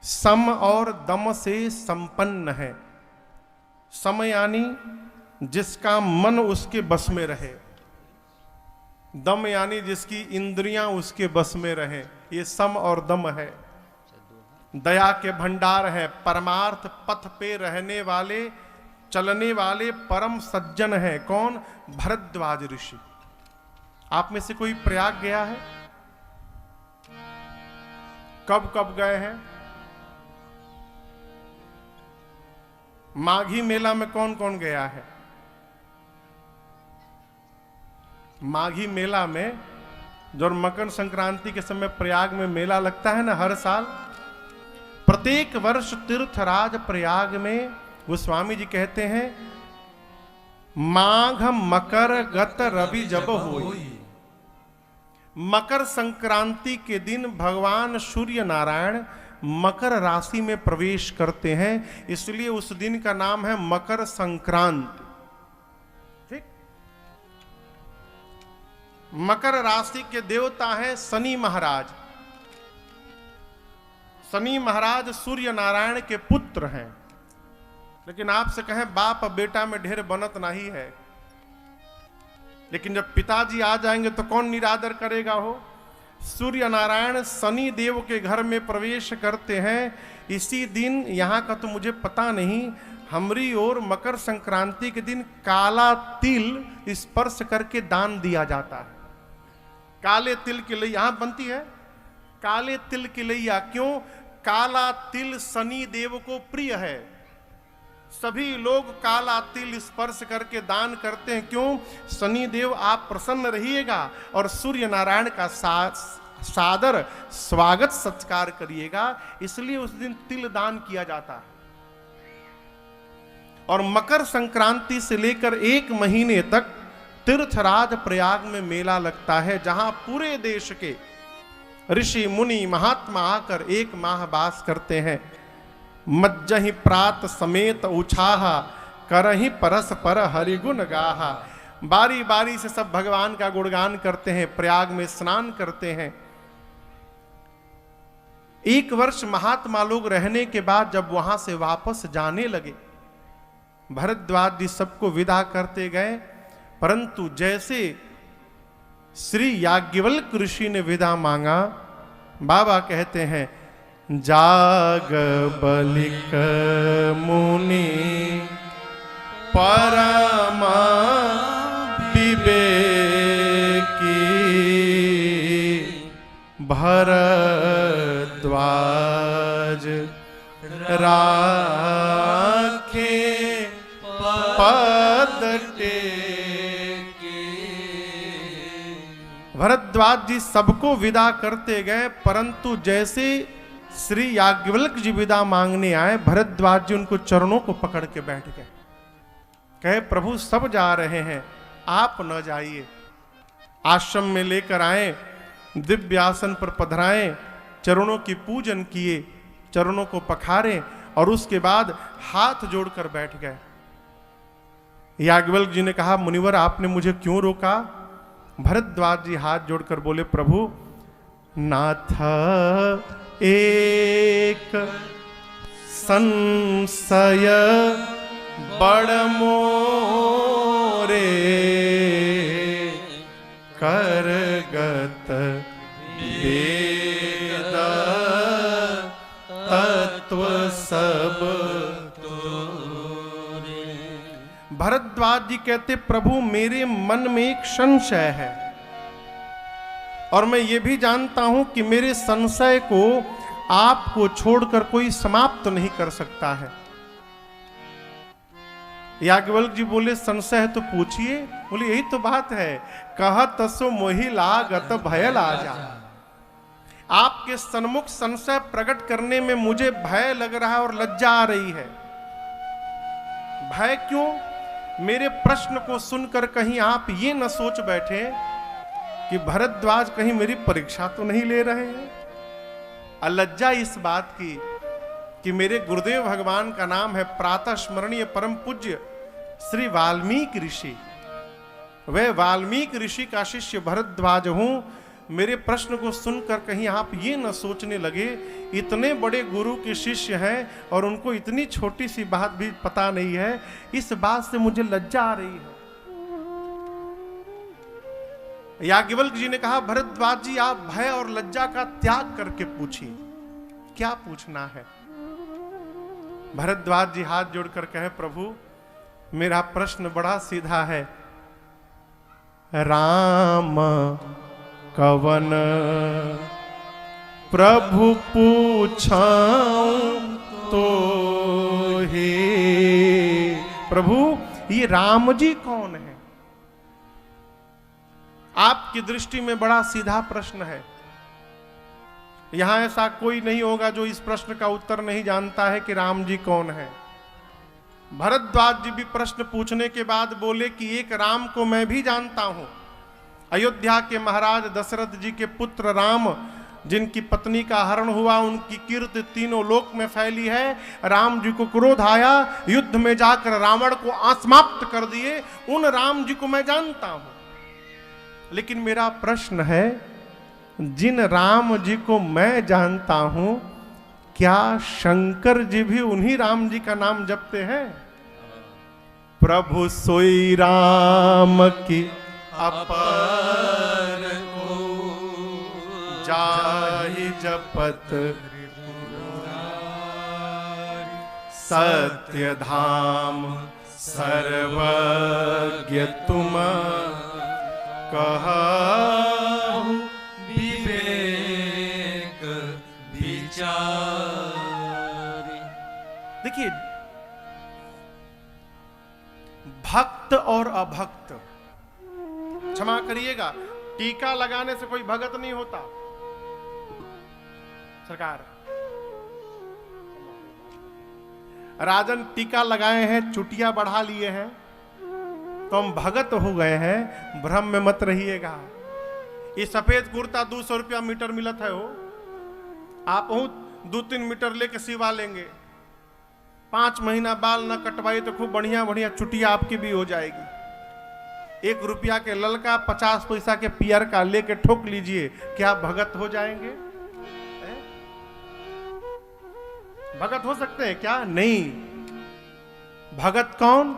सम और दम से संपन्न है। सम यानी जिसका मन उसके बस में रहे। दम यानी जिसकी इंद्रियां उसके बस में रहे, ये सम और दम है। दया के भंडार है, परमार्थ पथ पे रहने वाले, चलने वाले परम सज्जन है। कौन? भरद्वाज ऋषि। आप में से कोई प्रयाग गया है? कब कब गए हैं? माघी मेला में कौन कौन गया है? माघी मेला में जो मकर संक्रांति के समय प्रयाग में मेला लगता है ना, हर साल, प्रत्येक वर्ष तीर्थराज प्रयाग में गोस्वामी जी कहते हैं, माघ मकर गत रवि जब होई। मकर संक्रांति के दिन भगवान सूर्य नारायण मकर राशि में प्रवेश करते हैं, इसलिए उस दिन का नाम है मकर संक्रांति। ठीक। मकर राशि के देवता हैं शनि महाराज। शनि महाराज सूर्य नारायण के पुत्र हैं। लेकिन आपसे कहें बाप बेटा में ढेर बनत नहीं है, लेकिन जब पिताजी आ जाएंगे तो कौन निरादर करेगा हो? सूर्य नारायण शनि देव के घर में प्रवेश करते हैं इसी दिन। यहाँ का तो मुझे पता नहीं, हमरी ओर मकर संक्रांति के दिन काला तिल स्पर्श करके दान दिया जाता है। काले तिल की लैया यहाँ बनती है, काले तिल की लैया। क्यों? काला तिल शनि देव को प्रिय है। सभी लोग काला तिल स्पर्श करके दान करते हैं। क्यों? शनि देव आप प्रसन्न रहिएगा और सूर्य नारायण का सादर स्वागत सत्कार करिएगा, इसलिए उस दिन तिल दान किया जाता है। और मकर संक्रांति से लेकर 1 महीने तक तीर्थराज प्रयाग में मेला लगता है, जहां पूरे देश के ऋषि मुनि महात्मा आकर 1 माह वास करते हैं। मज्जहि प्रात समेत उछाहा, करहि परस पर हरिगुण गाहा। बारी बारी से सब भगवान का गुणगान करते हैं, प्रयाग में स्नान करते हैं। 1 वर्ष महात्मा लोग रहने के बाद जब वहां से वापस जाने लगे, भरद्वाज जी सबको विदा करते गए, परंतु जैसे श्री याज्ञवल्क्य ऋषि ने विदा मांगा, बाबा कहते हैं, जाग बलिक मुनि परमा विवेकी, भरद्वाज राखे पद टेके। भरद्वाज जी सबको विदा करते गए, परंतु जैसे श्री याज्ञवल्क्य जी विदा मांगने आए, भरद्वाज जी उनको चरणों को पकड़ के बैठ गए। कहे, प्रभु सब जा रहे हैं, आप न जाइए। आश्रम में लेकर आए, दिव्य आसन पर पधराएं, चरणों की पूजन किए, चरणों को पखारे और उसके बाद हाथ जोड़कर बैठ गए। याज्ञवल्क्य जी ने कहा, मुनिवर आपने मुझे क्यों रोका? भरद्वाज जी हाथ जोड़कर बोले, प्रभु नाथ एक संशय बड़ मोरे, करगत वेद तत्व सब तोरे। भरद्वाज जी कहते, प्रभु मेरे मन में एक संशय है और मैं ये भी जानता हूं कि मेरे संशय को आपको छोड़कर कोई समाप्त नहीं कर सकता है। याज्ञवल्क्य जी बोले, संशय है तो पूछिए। बोले, यही तो बात है, कहत सो मोहि लागत भय लाजा। आपके सन्मुख संशय प्रकट करने में मुझे भय लग रहा है और लज्जा आ रही है। भय क्यों? मेरे प्रश्न को सुनकर कहीं आप ये न सोच बैठे कि भरद्वाज कहीं मेरी परीक्षा तो नहीं ले रहे हैं। अलज्जा इस बात की कि मेरे गुरुदेव भगवान का नाम है प्रातः स्मरणीय परम पूज्य श्री वाल्मीकि ऋषि। वह वाल्मीकि ऋषि का शिष्य भरद्वाज हूं। मेरे प्रश्न को सुनकर कहीं आप ये न सोचने लगे इतने बड़े गुरु के शिष्य हैं और उनको इतनी छोटी सी बात भी पता नहीं है, इस बात से मुझे लज्जा आ रही है। याज्ञवल्क्य जी ने कहा, भरद्वाज जी आप भय और लज्जा का त्याग करके पूछिए, क्या पूछना है। भरद्वाज जी हाथ जोड़कर कहे, प्रभु मेरा प्रश्न बड़ा सीधा है, राम कवन प्रभु पूछाऊं तो हे। प्रभु ये राम जी कौन है? आपकी दृष्टि में बड़ा सीधा प्रश्न है। यहां ऐसा कोई नहीं होगा जो इस प्रश्न का उत्तर नहीं जानता है कि राम जी कौन है। भरद्वाज जी भी प्रश्न पूछने के बाद बोले कि एक राम को मैं भी जानता हूं। अयोध्या के महाराज दशरथ जी के पुत्र राम, जिनकी पत्नी का हरण हुआ, उनकी कीर्ति तीनों लोक में फैली है। राम जी को क्रोध आया, युद्ध में जाकर रावण को असमाप्त कर दिए। उन राम जी को मैं जानता हूं। लेकिन मेरा प्रश्न है, जिन राम जी को मैं जानता हूं, क्या शंकर जी भी उन्हीं राम जी का नाम जपते हैं? प्रभु सोई राम की अपर को जाहि जपत सत्य धाम सर्वज्ञ तुम कहु विवेक विचार। देखिए, भक्त और अभक्त, क्षमा करिएगा, टीका लगाने से कोई भगत नहीं होता। सरकार, राजन टीका लगाए हैं, चुटिया बढ़ा लिए हैं, तो हम भगत हो गए हैं। भ्रम में मत रहिएगा। ये सफेद कुर्ता 200 रुपया मीटर मिलत है हो, आप 2-3 मीटर लेके सिवा लेंगे। 5 महीना बाल ना कटवाई तो खूब बढ़िया बढ़िया चुटिया आपकी भी हो जाएगी। 1 रुपया के ललका 50 पैसा के पियर का लेके ठोक लीजिए, क्या भगत हो जाएंगे? भगत हो सकते हैं क्या? नहीं। भगत कौन?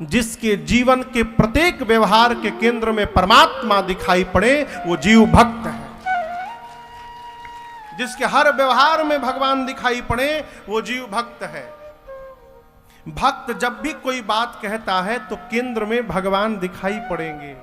जिसके जीवन के प्रत्येक व्यवहार के केंद्र में परमात्मा दिखाई पड़े, वो जीव भक्त है। जिसके हर व्यवहार में भगवान दिखाई पड़े, वो जीव भक्त है। भक्त जब भी कोई बात कहता है तो केंद्र में भगवान दिखाई पड़ेंगे।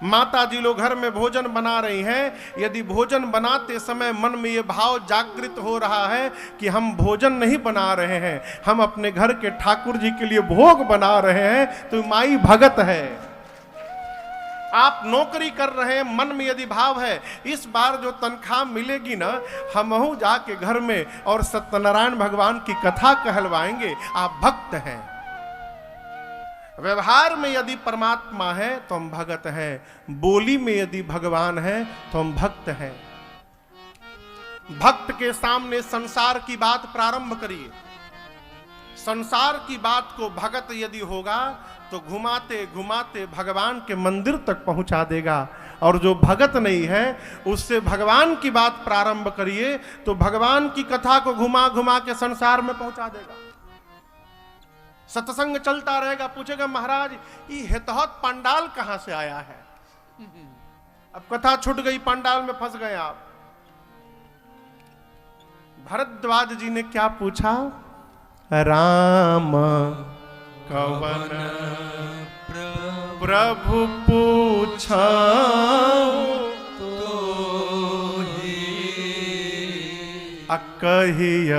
माता जी लोग घर में भोजन बना रही हैं, यदि भोजन बनाते समय मन में यह भाव जागृत हो रहा है कि हम भोजन नहीं बना रहे हैं, हम अपने घर के ठाकुर जी के लिए भोग बना रहे हैं, तो माई भगत है। आप नौकरी कर रहे हैं, मन में यदि भाव है इस बार जो तनख्वाह मिलेगी ना, हमहू जाके घर में और सत्यनारायण भगवान की कथा कहलवाएंगे, आप भक्त हैं। व्यवहार में यदि परमात्मा है तो हम भगत हैं। बोली में यदि भगवान है तो हम भक्त हैं। भक्त के सामने संसार की बात प्रारंभ करिए। संसार की बात को भगत यदि होगा तो घुमाते घुमाते भगवान के मंदिर तक पहुंचा देगा, और जो भगत नहीं है उससे भगवान की बात प्रारंभ करिए तो भगवान की कथा को घुमा घुमा के संसार में पहुंचा देगा। सत्संग चलता रहेगा, पूछेगा महाराज ये हेतहत पंडाल कहां से आया है? अब कथा छूट गई, पंडाल में फंस गए आप। भरद्वाज जी ने क्या पूछा? राम कवन प्रभु पूछा तो अकहिय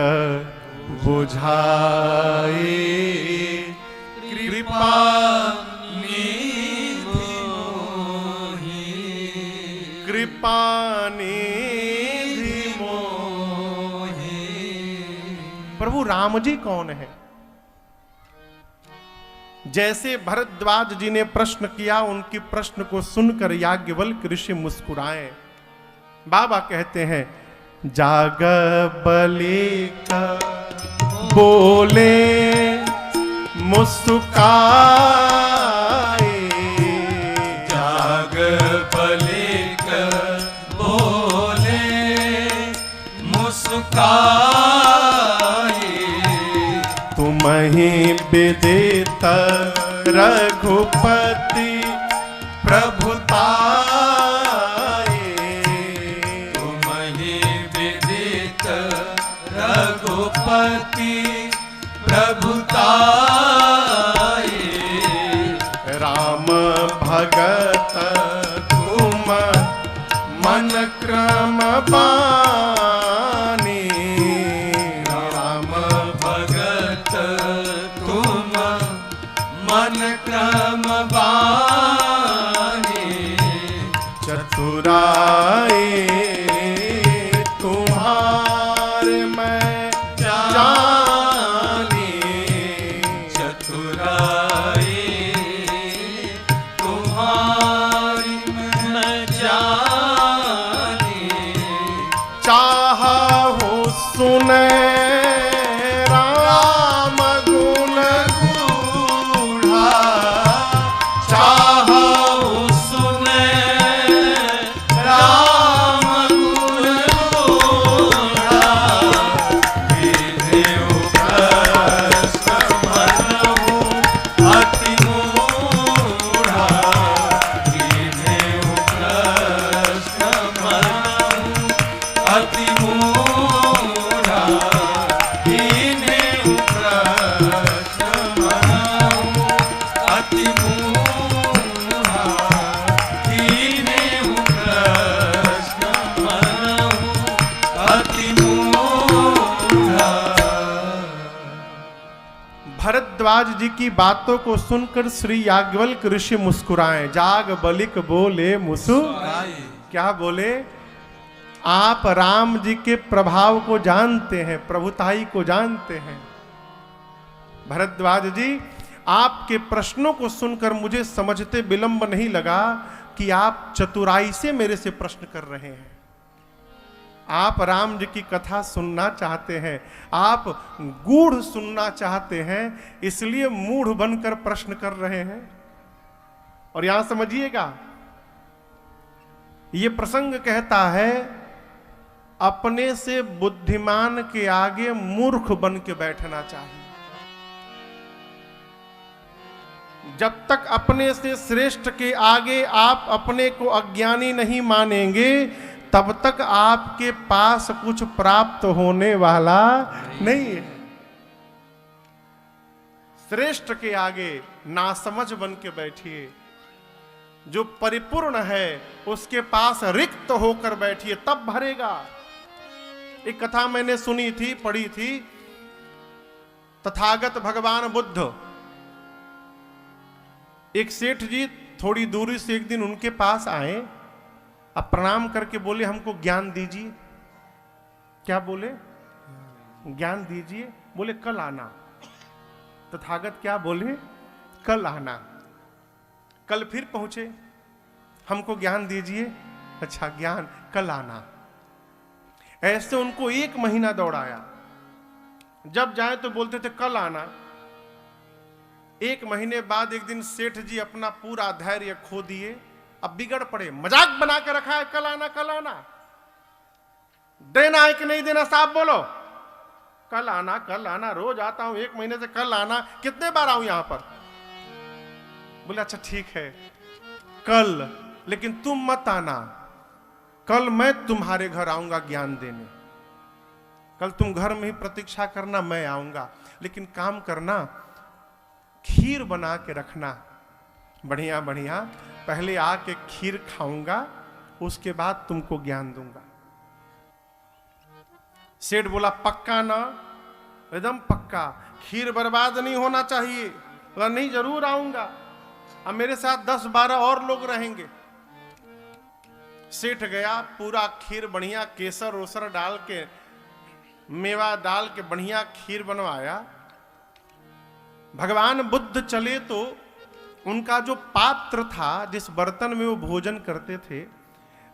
बुझाए कृपा कृपा निधि मोहि। प्रभु राम जी कौन है? जैसे भरद्वाज जी ने प्रश्न किया, उनकी प्रश्न को सुनकर याज्ञवल्क्य ऋषि मुस्कुराए। बाबा कहते हैं, जाग बलिक बोले मुस्काए, जाग बलिक विदित रघुपति प्रभुताए, तुम्हि विदित रघुपति प्रभुताए, राम भगत तुम मन क्रम बानी, राम भगत तुम मन क्रम बानी, चतुराई तुम्हारे मैं जानी, चतुराई तुम्हारी मैं जानी, चाहु सुने राम गुण गूढ़ा, चाहु सुने राम गुण गूढ़ा, विधियो भ्रष्ट मनहु अति मूढ़ा, विधियो भ्रष्ट मनहु अति मूढ़ा, विधियो भ्रष्ट मनहु अति मूढ़ा, विधियो भ्रष्ट मनहु अति मूढ़ा। भरद्वाज जी की बातों को सुनकर श्री याज्ञवल्क्य ऋषि मुस्कुराए। जाग बलिक बोले मुस्कुराए। क्या बोले? आप राम जी के प्रभाव को जानते हैं, प्रभुताई को जानते हैं। भरद्वाज जी, आपके प्रश्नों को सुनकर मुझे समझते विलंब नहीं लगा कि आप चतुराई से मेरे से प्रश्न कर रहे हैं। आप राम जी की कथा सुनना चाहते हैं, आप गूढ़ सुनना चाहते हैं, इसलिए मूढ़ बनकर प्रश्न कर रहे हैं। और यहां समझिएगा, यह प्रसंग कहता है अपने से बुद्धिमान के आगे मूर्ख बन के बैठना चाहिए। जब तक अपने से श्रेष्ठ के आगे आप अपने को अज्ञानी नहीं मानेंगे, तब तक आपके पास कुछ प्राप्त होने वाला नहीं है। श्रेष्ठ के आगे नासमझ बन के बैठिए, जो परिपूर्ण है उसके पास रिक्त होकर बैठिए, तब भरेगा। एक कथा मैंने सुनी थी, पढ़ी थी। तथागत भगवान बुद्ध, एक सेठ जी थोड़ी दूरी से एक दिन उनके पास आए। अब प्रणाम करके बोले, हमको ज्ञान दीजिए। क्या बोले? ज्ञान दीजिए। बोले कल आना। तथागत क्या बोले? कल आना। कल फिर पहुंचे, हमको ज्ञान दीजिए। अच्छा, ज्ञान कल आना। ऐसे उनको 1 महीना दौड़ाया। जब जाए तो बोलते थे कल आना। 1 महीने बाद एक दिन सेठ जी अपना पूरा धैर्य खो दिए। अब बिगड़ पड़े, मजाक बना के रखा है कल आना कल आना। देना है कि नहीं देना? साहब बोलो। कल आना, रोज आता हूं 1 महीने से, कल आना। कितने बार आऊं यहां पर? बोले अच्छा ठीक है कल, लेकिन तुम मत आना। कल मैं तुम्हारे घर आऊंगा ज्ञान देने। कल तुम घर में ही प्रतीक्षा करना, मैं आऊंगा। लेकिन काम करना, खीर बना के रखना बढ़िया बढ़िया। पहले आके खीर खाऊंगा, उसके बाद तुमको ज्ञान दूंगा। सेठ बोला पक्का ना? एकदम पक्का, खीर बर्बाद नहीं होना चाहिए। बोला नहीं, जरूर आऊंगा। अब मेरे साथ 10-12 और लोग रहेंगे। सेठ गया, पूरा खीर बढ़िया केसर ओसर डाल के, मेवा डाल के बढ़िया खीर बनवाया। भगवान बुद्ध चले तो उनका जो पात्र था, जिस बर्तन में वो भोजन करते थे,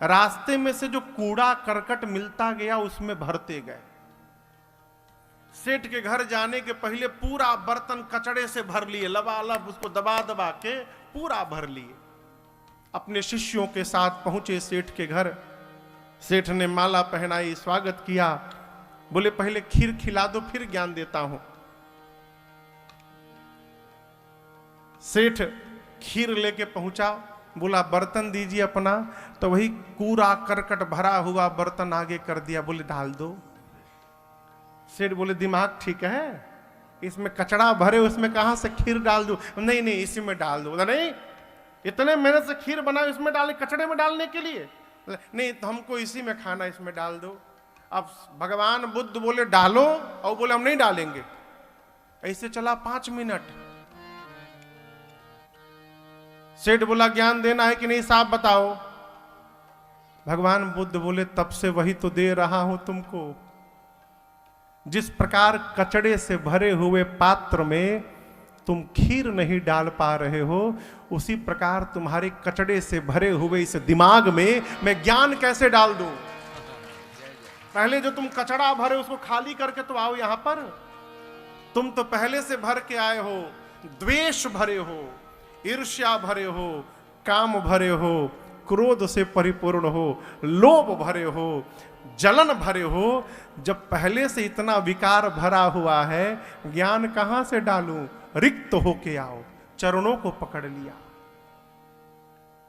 रास्ते में से जो कूड़ा करकट मिलता गया उसमें भरते गए। सेठ के घर जाने के पहले पूरा बर्तन कचड़े से भर लिए, लबालब उसको दबा दबा के पूरा भर लिए। अपने शिष्यों के साथ पहुंचे सेठ के घर। सेठ ने माला पहनाई, स्वागत किया। बोले पहले खीर खिला दो, फिर ज्ञान देता हूं। सेठ खीर लेके पहुंचा, बोला बर्तन दीजिए अपना, तो वही कूड़ा करकट भरा हुआ बर्तन आगे कर दिया, बोले डाल दो। सेठ बोले दिमाग ठीक है, इसमें कचड़ा भरे उसमें कहां से खीर डाल दूं? नहीं नहीं इसी में डाल दो। बोला नहीं, इतने मेहनत से खीर बनाओ इसमें डाले, कचड़े में डालने के लिए? नहीं तो हमको इसी में खाना, इसमें डाल दो। अब भगवान बुद्ध बोले डालो, और बोले हम नहीं डालेंगे। ऐसे चला 5 मिनट। सेठ बोला ज्ञान देना है कि नहीं साहब बताओ। भगवान बुद्ध बोले तब से वही तो दे रहा हूं तुमको। जिस प्रकार कचड़े से भरे हुए पात्र में तुम खीर नहीं डाल पा रहे हो, उसी प्रकार तुम्हारे कचड़े से भरे हुए इस दिमाग में मैं ज्ञान कैसे डाल दूं? पहले जो तुम कचड़ा भरे उसको खाली करके तो आओ यहां पर। तुम तो पहले से भर के आए हो, द्वेष भरे हो, ईर्ष्या भरे हो, काम भरे हो, क्रोध से परिपूर्ण हो, लोभ भरे हो, जलन भरे हो। जब पहले से इतना विकार भरा हुआ है, ज्ञान कहां से डालूं? रिक्त होके आओ। चरणों को पकड़ लिया।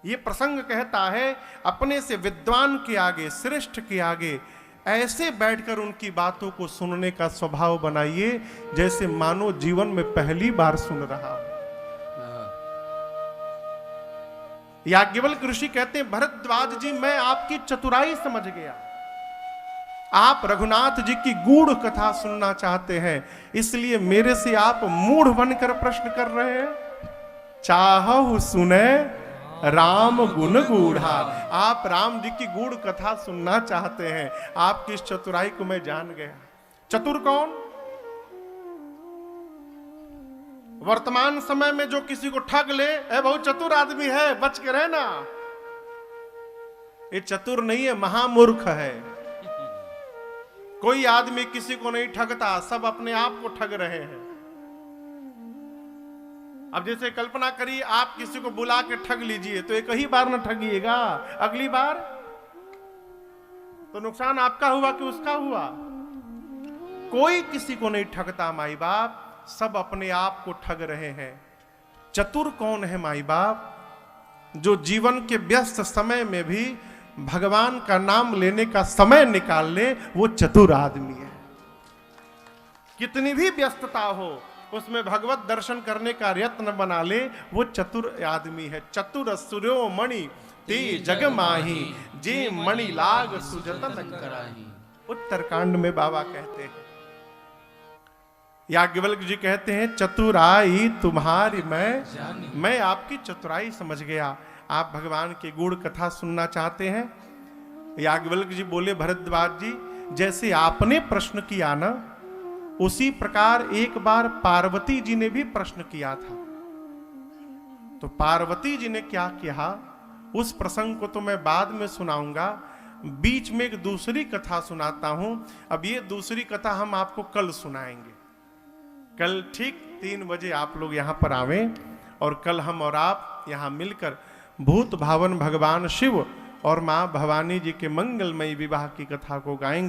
ये प्रसंग कहता है अपने से विद्वान के आगे, श्रेष्ठ के आगे ऐसे बैठकर उनकी बातों को सुनने का स्वभाव बनाइए जैसे मानो जीवन में पहली बार सुन रहा हो। याज्ञवल्क्य ऋषि कहते हैं भरद्वाज जी मैं आपकी चतुराई समझ गया। आप रघुनाथ जी की गूढ़ कथा सुनना चाहते हैं, इसलिए मेरे से आप मूढ़ बनकर प्रश्न कर रहे हैं। चाहु सुने राम गुण गूढ़ा। आप राम जी की गूढ़ कथा सुनना चाहते हैं। आपकी इस चतुराई को मैं जान गया। चतुर कौन? वर्तमान समय में जो किसी को ठग ले, ए बहुत चतुर आदमी है, बच के रहना। ये चतुर नहीं है, महामूर्ख है। कोई आदमी किसी को नहीं ठगता, सब अपने आप को ठग रहे हैं। अब जैसे कल्पना करिए आप किसी को बुला के ठग लीजिए तो एक ही बार ना ठगिएगा, अगली बार तो नुकसान आपका हुआ कि उसका हुआ। कोई किसी को नहीं ठगता माई बाप, सब अपने आप को ठग रहे हैं। चतुर कौन है माई बाप? जो जीवन के व्यस्त समय में भी भगवान का नाम लेने का समय निकाल ले, वो चतुर आदमी है। कितनी भी व्यस्तता हो उसमें भगवत दर्शन करने का यत्न बना ले, वो चतुर आदमी है। चतुर सूर्यो मणि ते जग माही, जे मणि लाग सुजतन कराही। उत्तरकांड में बाबा कहते हैं, याज्ञवल्क्य जी कहते हैं चतुराई तुम्हारी मैं आपकी चतुराई समझ गया। आप भगवान की गूढ़ कथा सुनना चाहते हैं? याज्ञवल्क्य जी बोले भरद्वाज जी जैसे आपने प्रश्न किया ना, उसी प्रकार एक बार पार्वती जी ने भी प्रश्न किया था। तो पार्वती जी ने क्या किया, उस प्रसंग को तो मैं बाद में सुनाऊंगा। बीच में एक दूसरी कथा सुनाता हूं। अब ये दूसरी कथा हम आपको कल सुनाएंगे। कल ठीक 3 बजे आप लोग यहां पर आवें और कल हम और आप यहां मिलकर भूत भावन भगवान शिव और मां भवानी जी के मंगलमयी विवाह की कथा को गाएंगे।